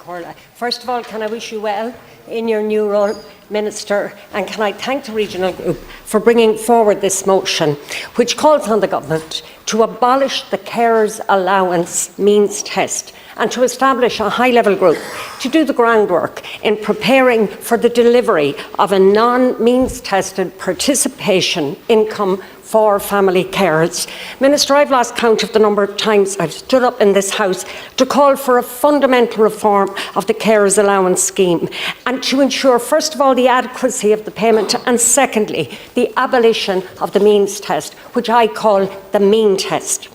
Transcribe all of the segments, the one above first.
Corla. First of all, can I wish you well in your new role, Minister, and can I thank the regional group for bringing forward this motion, which calls on the government to abolish the carers allowance means test and to establish a high-level group to do the groundwork in preparing for the delivery of a non-means tested participation income for family carers. Minister, I've lost count of the number of times I've stood up in this House to call for a fundamental reform of the carers allowance scheme and to ensure, first of all, the adequacy of the payment and secondly, the abolition of the means test, which I call the mean test.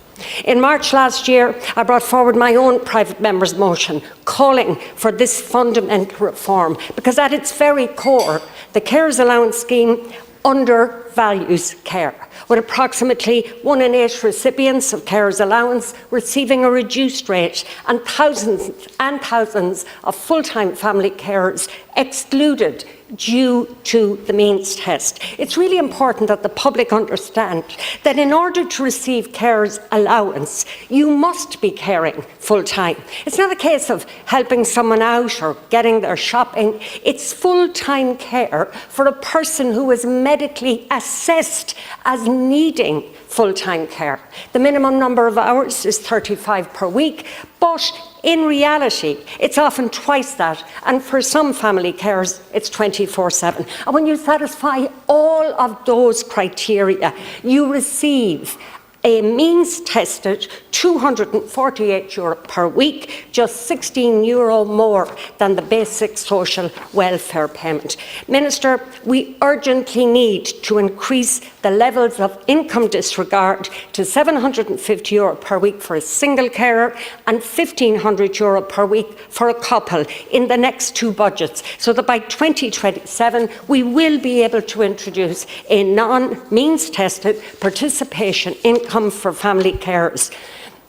In March last year, I brought forward my own private member's motion calling for this fundamental reform because at its very core, the carers allowance scheme undervalues care, with approximately 1 in 8 recipients of carers allowance receiving a reduced rate and thousands of full-time family carers excluded due to the means test. It's really important that the public understand that in order to receive carers allowance, you must be caring full-time. It's not a case of helping someone out or getting their shopping. It's full-time care for a person who is medically assessed as needing full-time care. The minimum number of hours is 35 per week, but in reality, it's often twice that, and for some family carers, it's 24/7. And when you satisfy all of those criteria, you receive a means-tested €248 per week, just €16 more than the basic social welfare payment. Minister, we urgently need to increase the levels of income disregard to €750 per week for a single carer and €1,500 per week for a couple in the next 2 budgets, so that by 2027 we will be able to introduce a non-means-tested participation income for family carers.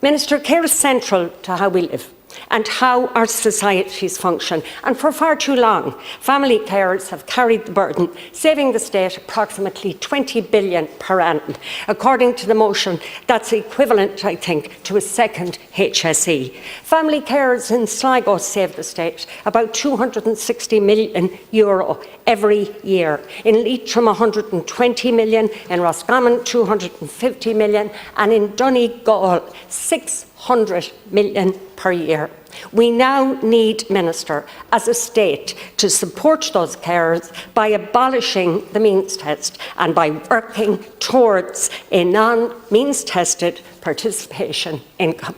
Minister, care is central to how we live and how our societies function. And for far too long, family carers have carried the burden, saving the state approximately $20 billion per annum. According to the motion, that's equivalent, I think, to a second HSE. Family carers in Sligo save the state about €260 million every year. In Leitrim, 120 million, in Roscommon, 250 million, and in Donegal, 600 million per year. We now need, Minister, as a state, to support those carers by abolishing the means test and by working towards a non-means tested participation income.